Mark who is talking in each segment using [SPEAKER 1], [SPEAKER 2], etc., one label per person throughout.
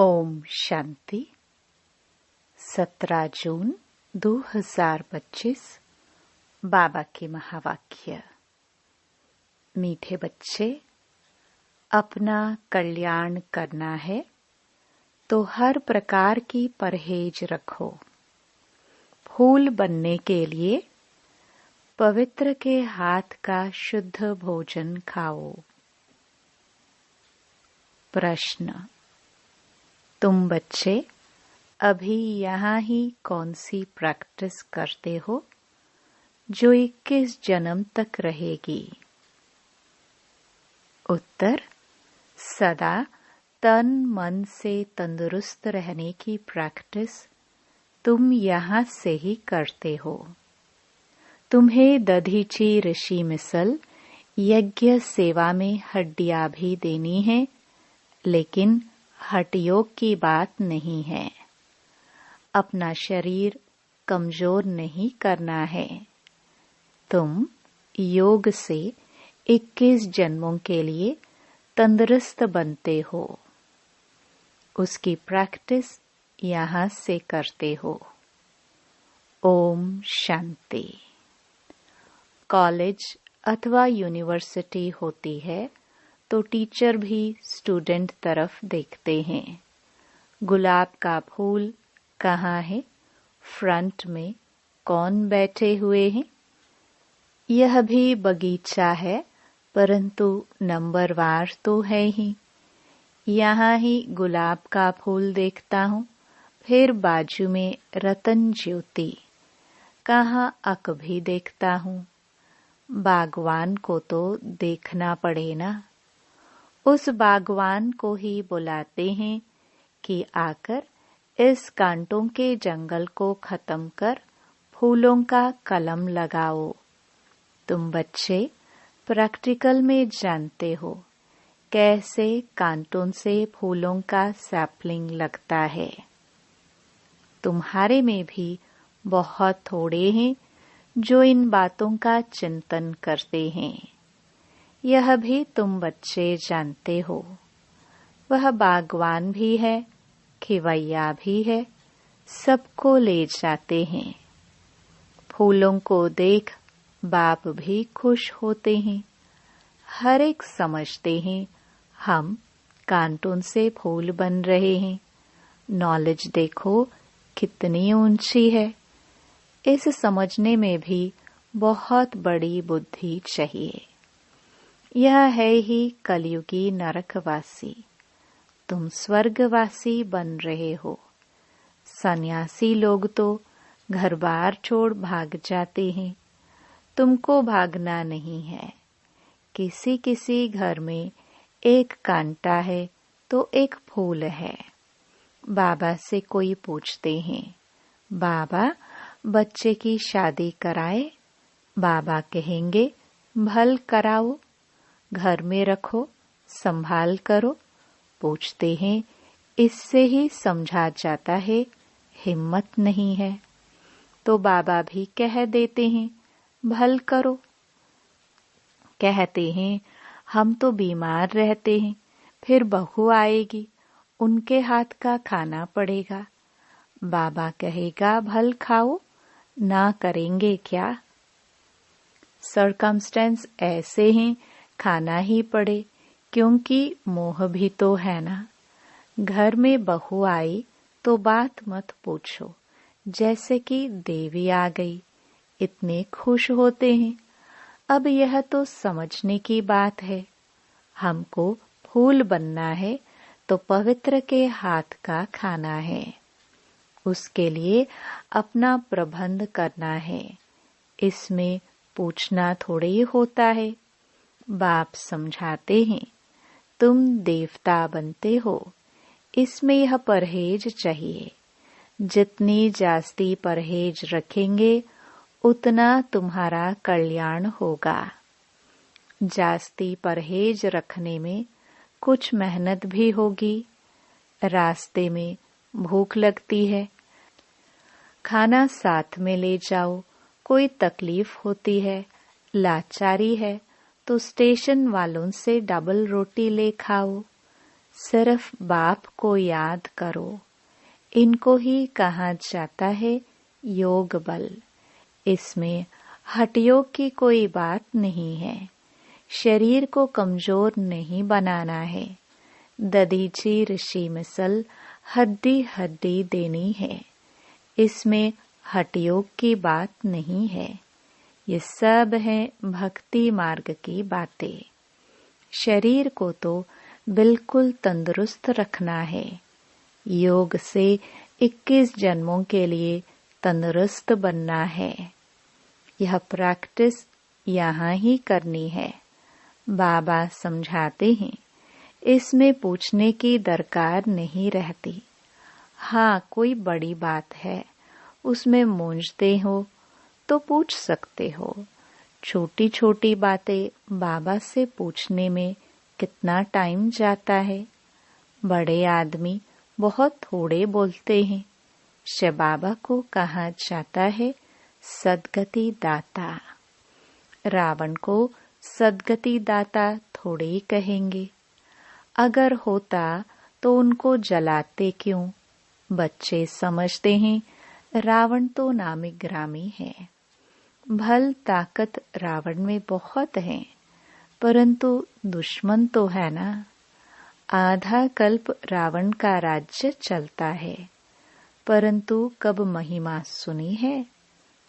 [SPEAKER 1] ओम शांति। 17 जून 2025 बाबा के महावाक्य। मीठे बच्चे, अपना कल्याण करना है तो हर प्रकार की परहेज रखो। फूल बनने के लिए पवित्र के हाथ का शुद्ध भोजन खाओ। प्रश्न: तुम बच्चे अभी यहाँ ही कौन सी प्रैक्टिस करते हो जो 21 जन्म तक रहेगी? उत्तर: सदा तन मन से तंदुरुस्त रहने की प्रैक्टिस तुम यहाँ से ही करते हो। तुम्हें दधीची ऋषि मिसल यज्ञ सेवा में हड्डियां भी देनी है, लेकिन हठ योग की बात नहीं है। अपना शरीर कमजोर नहीं करना है। तुम योग से 21 जन्मों के लिए तंदुरुस्त बनते हो। उसकी प्रैक्टिस यहाँ से करते हो। ओम शांति। कॉलेज अथवा यूनिवर्सिटी होती है तो टीचर भी स्टूडेंट तरफ देखते हैं। गुलाब का फूल कहाँ है? फ्रंट में कौन बैठे हुए हैं? यह भी बगीचा है, परंतु नंबरवार तो है ही। यहाँ ही गुलाब का फूल देखता हूँ, फिर बाजू में रतन ज्योति, कहाँ अक भी देखता हूँ। बागवान को तो देखना पड़े ना। उस बागवान को ही बुलाते हैं कि आकर इस कांटों के जंगल को खत्म कर फूलों का कलम लगाओ। तुम बच्चे प्रैक्टिकल में जानते हो कैसे कांटों से फूलों का सैपलिंग लगता है। तुम्हारे में भी बहुत थोड़े हैं जो इन बातों का चिंतन करते हैं। यह भी तुम बच्चे जानते हो। वह बागवान भी है, खिवैया भी है, सबको ले जाते हैं। फूलों को देख बाप भी खुश होते हैं। हर एक समझते हैं हम कांटों से फूल बन रहे हैं। नॉलेज देखो कितनी ऊंची है। इस समझने में भी बहुत बड़ी बुद्धि चाहिए। यह है ही कलयुगी नरकवासी। तुम स्वर्गवासी बन रहे हो। सन्यासी लोग तो घर बार छोड़ भाग जाते हैं। तुमको भागना नहीं है। किसी किसी घर में एक कांटा है तो एक फूल है। बाबा से कोई पूछते हैं, बाबा बच्चे की शादी कराए? बाबा कहेंगे, भल कराओ, घर में रखो, संभाल करो। पूछते हैं, इससे ही समझा जाता है हिम्मत नहीं है। तो बाबा भी कह देते हैं, भल करो। कहते हैं, हम तो बीमार रहते हैं, फिर बहू आएगी, उनके हाथ का खाना पड़ेगा। बाबा कहेगा, भल खाओ, ना करेंगे क्या? सर्कमस्टेंस ऐसे हैं, खाना ही पड़े, क्योंकि मोह भी तो है ना। घर में बहू आई तो बात मत पूछो, जैसे कि देवी आ गई, इतने खुश होते हैं। अब यह तो समझने की बात है। हमको फूल बनना है तो पवित्र के हाथ का खाना है। उसके लिए अपना प्रबंध करना है। इसमें पूछना थोड़े ही होता है। बाप समझाते हैं, तुम देवता बनते हो, इसमें यह परहेज चाहिए। जितनी जास्ती परहेज रखेंगे उतना तुम्हारा कल्याण होगा। जास्ती परहेज रखने में कुछ मेहनत भी होगी। रास्ते में भूख लगती है, खाना साथ में ले जाओ। कोई तकलीफ होती है, लाचारी है, तो स्टेशन वालों से डबल रोटी ले खाओ। सिर्फ बाप को याद करो। इनको ही कहा जाता है योग बल। इसमें हठयोग की कोई बात नहीं है। शरीर को कमजोर नहीं बनाना है। दधीची ऋषि मिसल हड्डी हड्डी देनी है। इसमें हठयोग की बात नहीं है। ये सब है भक्ति मार्ग की बातें। शरीर को तो बिल्कुल तंदुरुस्त रखना है। योग से 21 जन्मों के लिए तंदुरुस्त बनना है। यह प्रैक्टिस यहाँ ही करनी है। बाबा समझाते हैं, इसमें पूछने की दरकार नहीं रहती। हाँ, कोई बड़ी बात है, उसमें मूंझते हो तो पूछ सकते हो। छोटी छोटी बातें बाबा से पूछने में कितना टाइम जाता है। बड़े आदमी बहुत थोड़े बोलते हैं। शिव बाबा को कहा जाता है सद्गति दाता। रावण को सद्गति दाता थोड़े ही कहेंगे। अगर होता तो उनको जलाते क्यों। बच्चे समझते हैं रावण तो नामी ग्रामी है। भल ताकत रावण में बहुत है, परंतु दुश्मन तो है ना। आधा कल्प रावण का राज्य चलता है, परंतु कब महिमा सुनी है?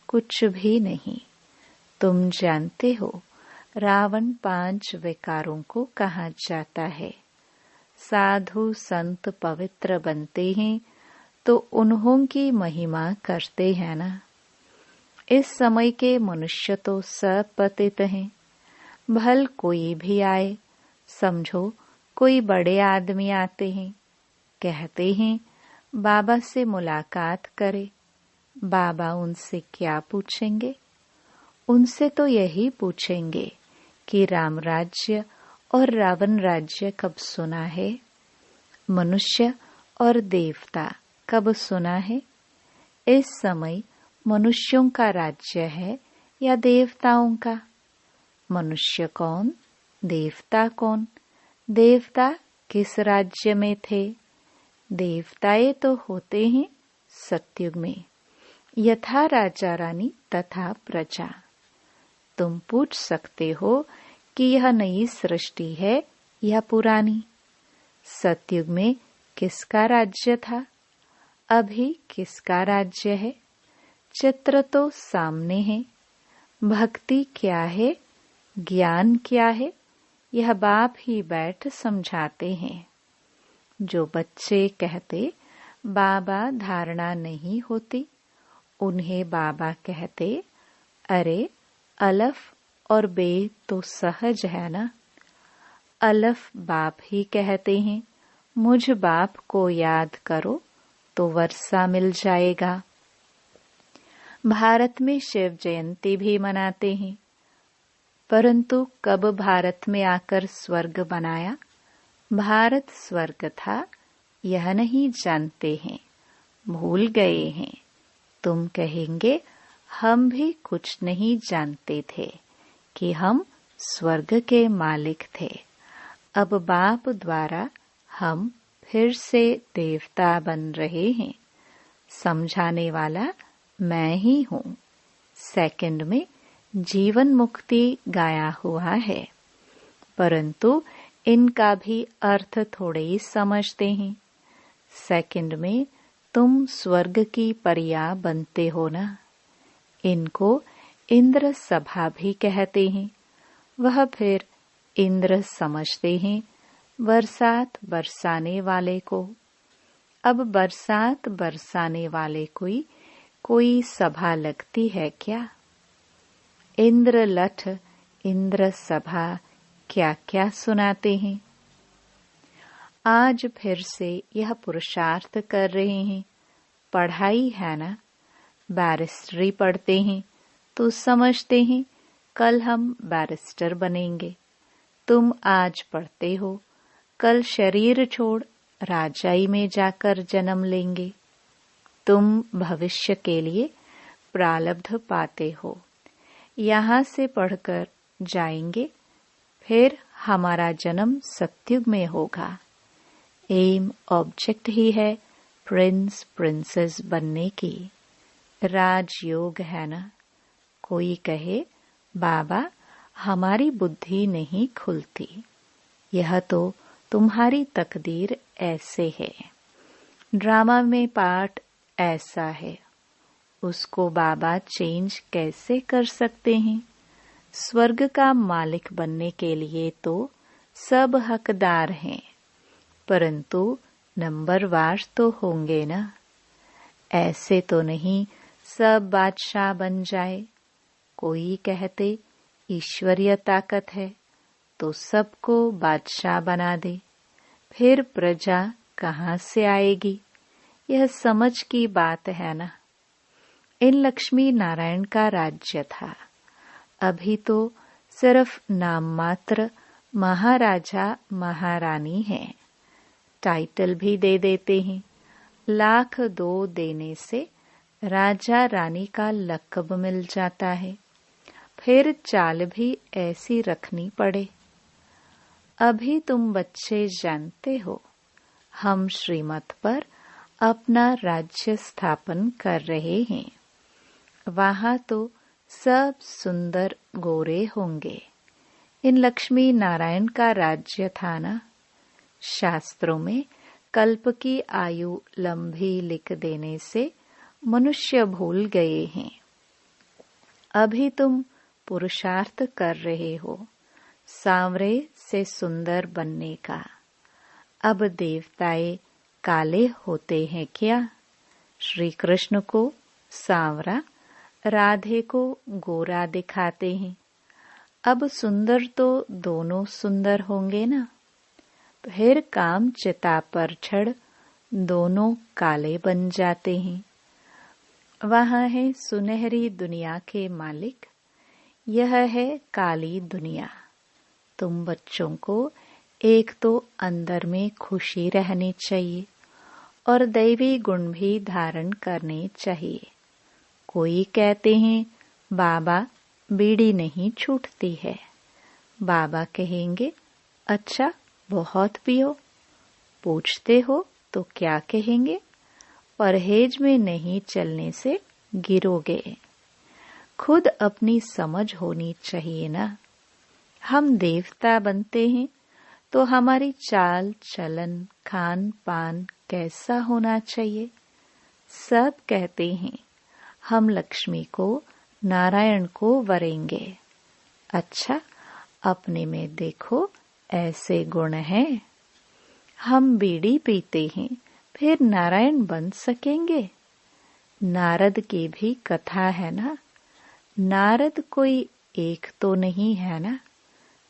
[SPEAKER 1] कुछ भी नहीं। तुम जानते हो रावण 5 विकारों को कहा जाता है। साधु संत पवित्र बनते हैं तो उन्हों की महिमा करते हैं ना। इस समय के मनुष्य तो सब पतित हैं। भल कोई भी आए, समझो कोई बड़े आदमी आते हैं, कहते हैं बाबा से मुलाकात करे। बाबा उनसे क्या पूछेंगे? उनसे तो यही पूछेंगे कि राम राज्य और रावण राज्य कब सुना है? मनुष्य और देवता कब सुना है? इस समय मनुष्यों का राज्य है या देवताओं का? मनुष्य कौन, देवता कौन? देवता किस राज्य में थे? देवताएं तो होते हैं सतयुग में, यथा राजा रानी तथा प्रजा। तुम पूछ सकते हो कि यह नई सृष्टि है या पुरानी। सतयुग में किसका राज्य था? अभी किसका राज्य है? चित्र तो सामने है। भक्ति क्या है, ज्ञान क्या है, यह बाप ही बैठ समझाते हैं। जो बच्चे कहते बाबा धारणा नहीं होती, उन्हें बाबा कहते अरे अलफ और बे तो सहज है ना। अलफ बाप ही कहते हैं मुझ बाप को याद करो तो वर्षा मिल जाएगा। भारत में शिव जयंती भी मनाते हैं, परंतु कब भारत में आकर स्वर्ग बनाया? भारत स्वर्ग था यह नहीं जानते हैं, भूल गए हैं। तुम कहेंगे हम भी कुछ नहीं जानते थे कि हम स्वर्ग के मालिक थे। अब बाप द्वारा हम फिर से देवता बन रहे हैं। समझाने वाला मैं ही हूँ। सेकंड में जीवन मुक्ति गाया हुआ है, परंतु इनका भी अर्थ थोड़े ही समझते हैं। सेकंड में तुम स्वर्ग की परियां बनते हो ना। इनको इंद्र सभा भी कहते हैं। वह फिर इंद्र समझते हैं बरसात बरसाने वाले को। अब बरसात बरसाने वाले कोई सभा लगती है क्या? इंद्र लठ, इंद्र सभा क्या क्या सुनाते हैं। आज फिर से यह पुरुषार्थ कर रहे हैं। पढ़ाई है ना, बैरिस्टरी पढ़ते हैं तो समझते हैं कल हम बैरिस्टर बनेंगे। तुम आज पढ़ते हो, कल शरीर छोड़ राजाई में जाकर जन्म लेंगे। तुम भविष्य के लिए प्रारब्ध पाते हो। यहाँ से पढ़कर जाएंगे, फिर हमारा जन्म सतयुग में होगा। एम ऑब्जेक्ट ही है प्रिंस प्रिंसेस बनने की। राजयोग है ना। कोई कहे बाबा हमारी बुद्धि नहीं खुलती, यह तो तुम्हारी तकदीर ऐसे है। ड्रामा में पार्ट ऐसा है, उसको बाबा चेंज कैसे कर सकते हैं? स्वर्ग का मालिक बनने के लिए तो सब हकदार हैं, परंतु नंबरवार तो होंगे ना। ऐसे तो नहीं सब बादशाह बन जाए। कोई कहते ईश्वरीय ताकत है तो सबको बादशाह बना दे, फिर प्रजा कहाँ से आएगी? यह समझ की बात है ना। इन लक्ष्मी नारायण का राज्य था। अभी तो सिर्फ नाम मात्र महाराजा महारानी है। टाइटल भी दे देते हैं। लाख दो देने से राजा रानी का लक़ब मिल जाता है। फिर चाल भी ऐसी रखनी पड़े। अभी तुम बच्चे जानते हो, हम श्रीमत पर अपना राज्य स्थापन कर रहे हैं। वहां तो सब सुंदर गोरे होंगे। इन लक्ष्मी नारायण का राज्य था ना। शास्त्रों में कल्प की आयु लंबी लिख देने से मनुष्य भूल गए हैं। अभी तुम पुरुषार्थ कर रहे हो सांवरे से सुंदर बनने का। अब देवताए काले होते हैं क्या? श्री कृष्ण को सांवरा, राधे को गोरा दिखाते हैं। अब सुंदर तो दोनों सुंदर होंगे ना। फिर काम चिता पर चढ़ दोनों काले बन जाते हैं। वहाँ है सुनहरी दुनिया के मालिक, यह है काली दुनिया। तुम बच्चों को एक तो अंदर में खुशी रहनी चाहिए और दैवी गुण भी धारण करने चाहिए। कोई कहते हैं बाबा बीड़ी नहीं छूटती है। बाबा कहेंगे अच्छा बहुत पियो। पूछते हो तो क्या कहेंगे? परहेज में नहीं चलने से गिरोगे। खुद अपनी समझ होनी चाहिए ना। हम देवता बनते हैं तो हमारी चाल चलन खान पान कैसा होना चाहिए? सब कहते हैं हम लक्ष्मी को नारायण को वरेंगे। अच्छा अपने में देखो ऐसे गुण हैं। हम बीड़ी पीते हैं फिर नारायण बन सकेंगे? नारद की भी कथा है ना। नारद कोई एक तो नहीं है ना।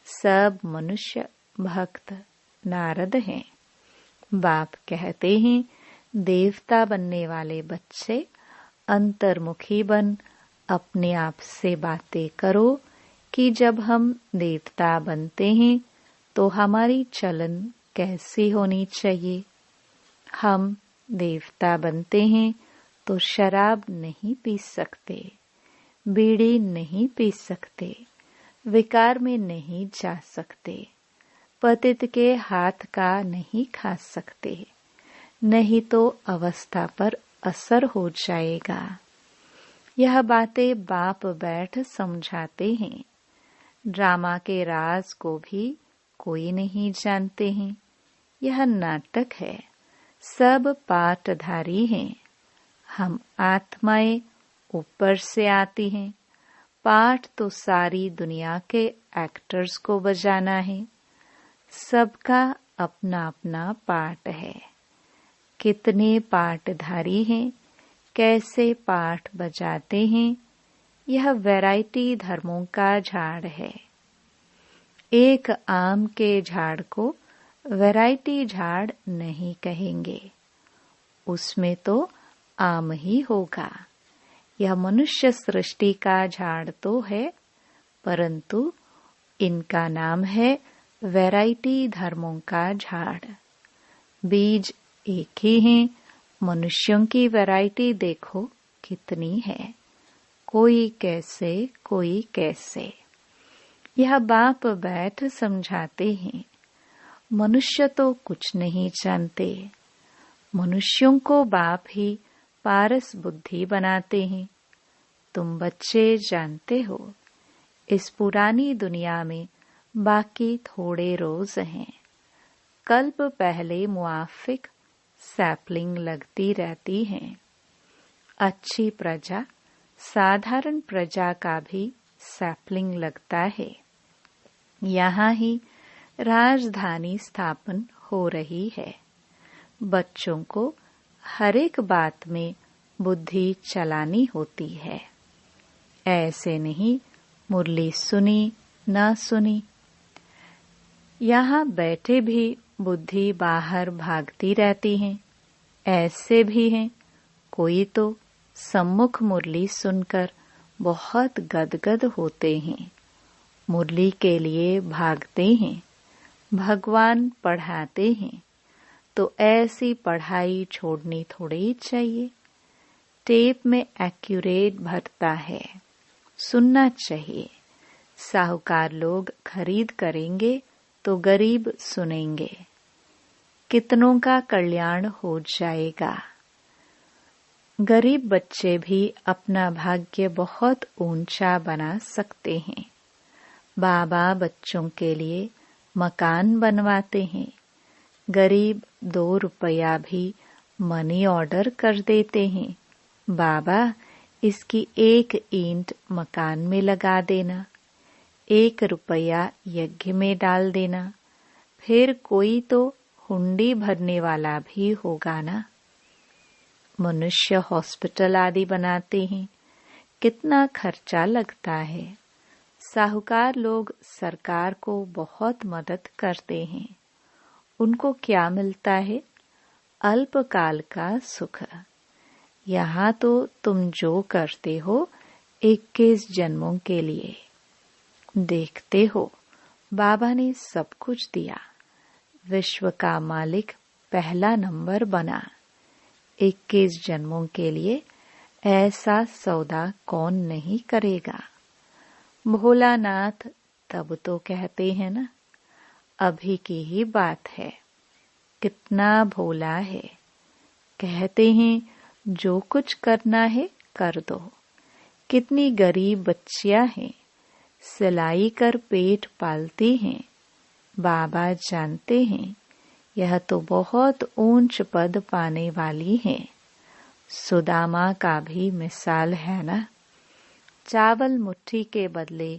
[SPEAKER 1] सब मनुष्य भक्त नारद हैं। बाप कहते हैं देवता बनने वाले बच्चे अंतर्मुखी बन अपने आप से बातें करो कि जब हम देवता बनते हैं तो हमारी चलन कैसी होनी चाहिए। हम देवता बनते हैं तो शराब नहीं पी सकते, बीड़ी नहीं पी सकते, विकार में नहीं जा सकते, पतित के हाथ का नहीं खा सकते, नहीं तो अवस्था पर असर हो जाएगा। यह बातें बाप बैठ समझाते हैं। ड्रामा के राज को भी कोई नहीं जानते हैं। यह नाटक है। सब पाठधारी हैं। हम आत्माएं ऊपर से आती हैं। पाठ तो सारी दुनिया के एक्टर्स को बजाना है। सबका अपना अपना पाठ है। कितने पाठधारी हैं, कैसे पाठ बजाते हैं, यह वैरायटी धर्मों का झाड़ है। एक आम के झाड़ को वैरायटी झाड़ नहीं कहेंगे। उसमें तो आम ही होगा। यह मनुष्य सृष्टि का झाड़ तो है, परंतु इनका नाम है वैरायटी धर्मों का झाड़। बीज एक ही हैं। मनुष्यों की वैरायटी देखो कितनी है। कोई कैसे कोई कैसे। यह बाप बैठ समझाते हैं। मनुष्य तो कुछ नहीं जानते। मनुष्यों को बाप ही पारस बुद्धि बनाते हैं। तुम बच्चे जानते हो, इस पुरानी दुनिया में बाकी थोड़े रोज हैं। कल्प पहले मुआफिक सैपलिंग लगती रहती हैं। अच्छी प्रजा साधारण प्रजा का भी सैपलिंग लगता है। यहाँ ही राजधानी स्थापन हो रही है। बच्चों को हर एक बात में बुद्धि चलानी होती है। ऐसे नहीं मुरली सुनी न सुनी। यहाँ बैठे भी बुद्धि बाहर भागती रहती है। ऐसे भी हैं, कोई तो सम्मुख मुरली सुनकर बहुत गदगद होते हैं, मुरली के लिए भागते हैं। भगवान पढ़ाते हैं तो ऐसी पढ़ाई छोड़नी थोड़ी चाहिए। टेप में एक्यूरेट भरता है, सुनना चाहिए। साहूकार लोग खरीद करेंगे तो गरीब सुनेंगे। कितनों का कल्याण हो जाएगा। गरीब बच्चे भी अपना भाग्य बहुत ऊंचा बना सकते हैं। बाबा बच्चों के लिए मकान बनवाते हैं। गरीब 2 रुपया भी मनी ऑर्डर कर देते हैं। बाबा इसकी 1 ईंट मकान में लगा देना, 1 रुपया यज्ञ में डाल देना। फिर कोई तो हुंडी भरने वाला भी होगा ना। मनुष्य हॉस्पिटल आदि बनाते हैं, कितना खर्चा लगता है। साहूकार लोग सरकार को बहुत मदद करते हैं। उनको क्या मिलता है? अल्पकाल का सुख। यहाँ तो तुम जो करते हो 21 जन्मों के लिए। देखते हो बाबा ने सब कुछ दिया। विश्व का मालिक पहला नंबर बना। 21 जन्मों के लिए ऐसा सौदा कौन नहीं करेगा। भोलानाथ तब तो कहते हैं ना, अभी की ही बात है। कितना भोला है। कहते हैं जो कुछ करना है कर दो। कितनी गरीब बच्चियां हैं, सिलाई कर पेट पालती हैं। बाबा जानते हैं यह तो बहुत ऊंच पद पाने वाली है। सुदामा का भी मिसाल है ना। चावल मुट्ठी के बदले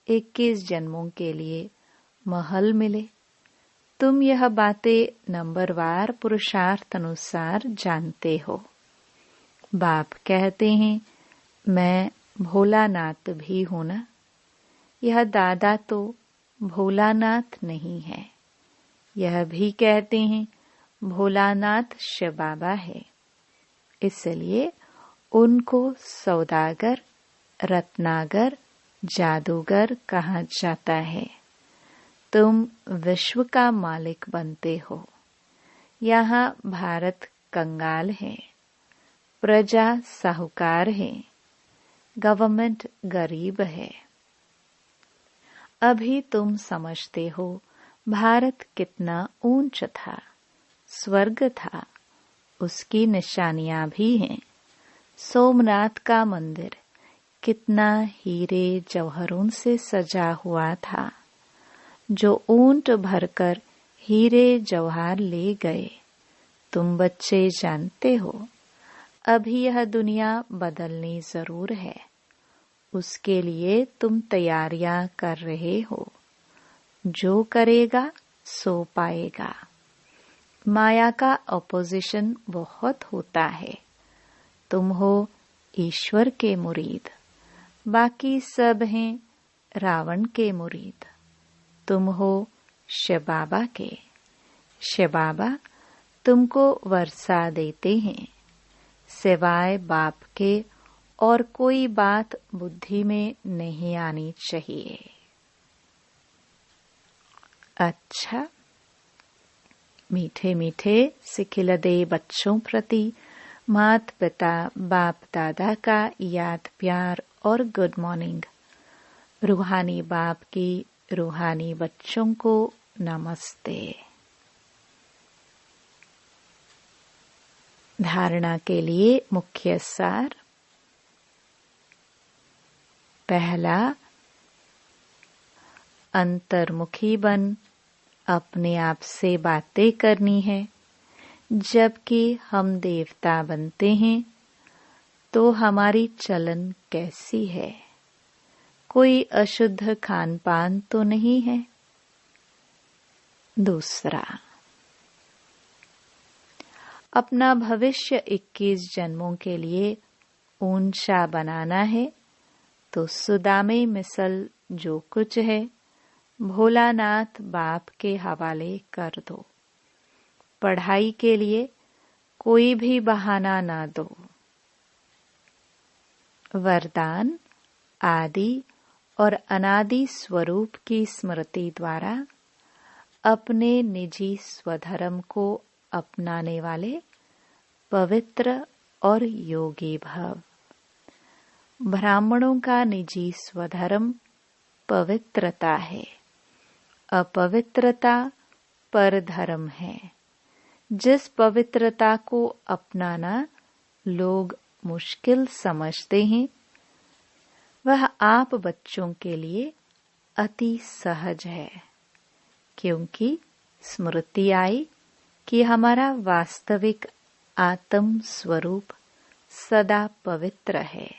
[SPEAKER 1] 21 जन्मों के लिए महल मिले। तुम यह बातें नंबरवार पुरुषार्थ अनुसार जानते हो। बाप कहते हैं मैं भोलानाथ भी हूं ना। यह दादा तो भोलानाथ नहीं है। यह भी कहते हैं भोलानाथ शिव बाबा है। इसलिए उनको सौदागर, रत्नागर, जादूगर कहा जाता है। तुम विश्व का मालिक बनते हो। यहाँ भारत कंगाल है, प्रजा साहूकार है, गवर्नमेंट गरीब है। अभी तुम समझते हो भारत कितना ऊंच था, स्वर्ग था। उसकी निशानियां भी हैं। सोमनाथ का मंदिर कितना हीरे जौहरों से सजा हुआ था। जो ऊंट भरकर हीरे जवाहर ले गए। तुम बच्चे जानते हो अभी यह दुनिया बदलनी जरूर है। उसके लिए तुम तैयारियां कर रहे हो। जो करेगा सो पाएगा। माया का अपोजिशन बहुत होता है। तुम हो ईश्वर के मुरीद, बाकी सब हैं रावण के मुरीद। तुम हो शिव बाबा के। शिव बाबा तुमको वर्षा देते हैं। सिवाय बाप के और कोई बात बुद्धि में नहीं आनी चाहिए। अच्छा, मीठे मीठे सिखिलदे बच्चों प्रति मात पिता बाप दादा का याद प्यार और गुड मॉर्निंग। रूहानी बाप की रूहानी बच्चों को नमस्ते। धारणा के लिए मुख्य सार। पहला, अंतर्मुखी बन अपने आप से बातें करनी है। जबकि हम देवता बनते हैं तो हमारी चलन कैसी है? कोई अशुद्ध खान पान तो नहीं है। दूसरा, अपना भविष्य 21 जन्मों के लिए ऊंचा बनाना है तो सुदामे मिसल जो कुछ है भोलानाथ बाप के हवाले कर दो। पढ़ाई के लिए कोई भी बहाना ना दो। वरदान आदि और अनादि स्वरूप की स्मृति द्वारा अपने निजी स्वधर्म को अपनाने वाले पवित्र और योगी भव। ब्राह्मणों का निजी स्वधर्म पवित्रता है, अपवित्रता परधर्म है। जिस पवित्रता को अपनाना लोग मुश्किल समझते हैं वह आप बच्चों के लिए अति सहज है, क्योंकि स्मृति आई कि हमारा वास्तविक आत्म स्वरूप सदा पवित्र है।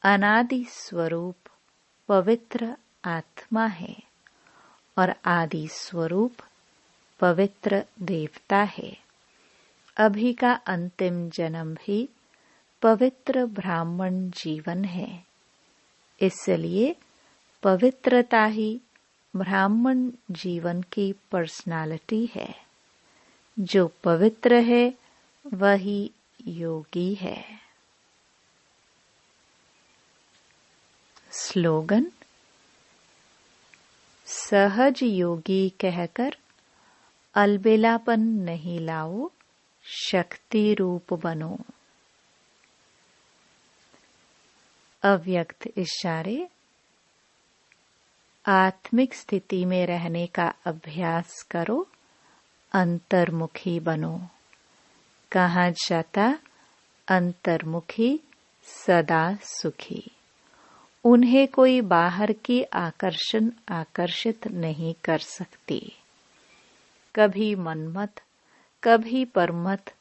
[SPEAKER 1] अनादि स्वरूप पवित्र आत्मा है और आदि स्वरूप पवित्र देवता है। अभी का अंतिम जन्म भी पवित्र ब्राह्मण जीवन है। इसलिए पवित्रता ही ब्राह्मण जीवन की पर्सनालिटी है। जो पवित्र है वही योगी है। स्लोगन, सहज योगी कहकर अलबेलापन नहीं लाओ, शक्ति रूप बनो। अव्यक्त इशारे, आत्मिक स्थिति में रहने का अभ्यास करो, अंतर्मुखी बनो। कहा जाता अंतर्मुखी सदा सुखी। उन्हें कोई बाहर की आकर्षण आकर्षित नहीं कर सकती। कभी मनमत कभी परमत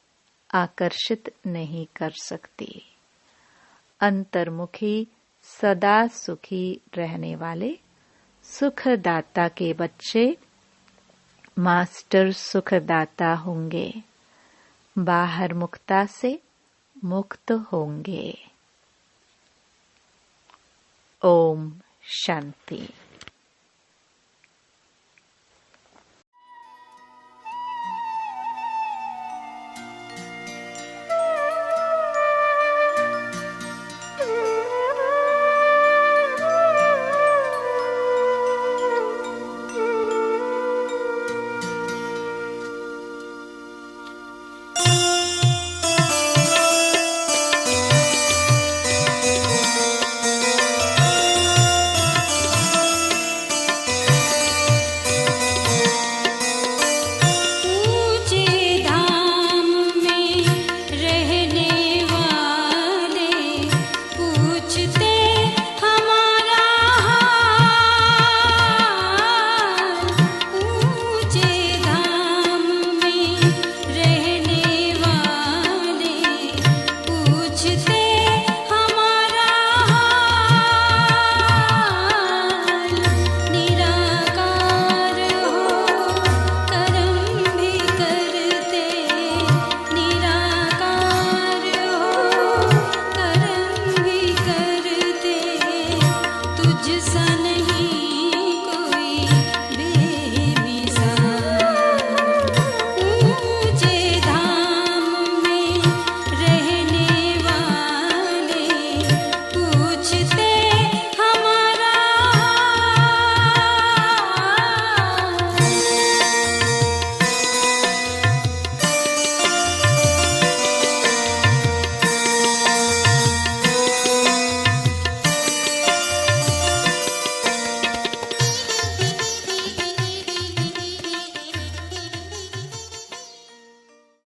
[SPEAKER 1] आकर्षित नहीं कर सकती। अंतर्मुखी सदा सुखी रहने वाले सुखदाता के बच्चे मास्टर सुखदाता होंगे, बाहर मुक्ता से मुक्त होंगे। ओम शांति।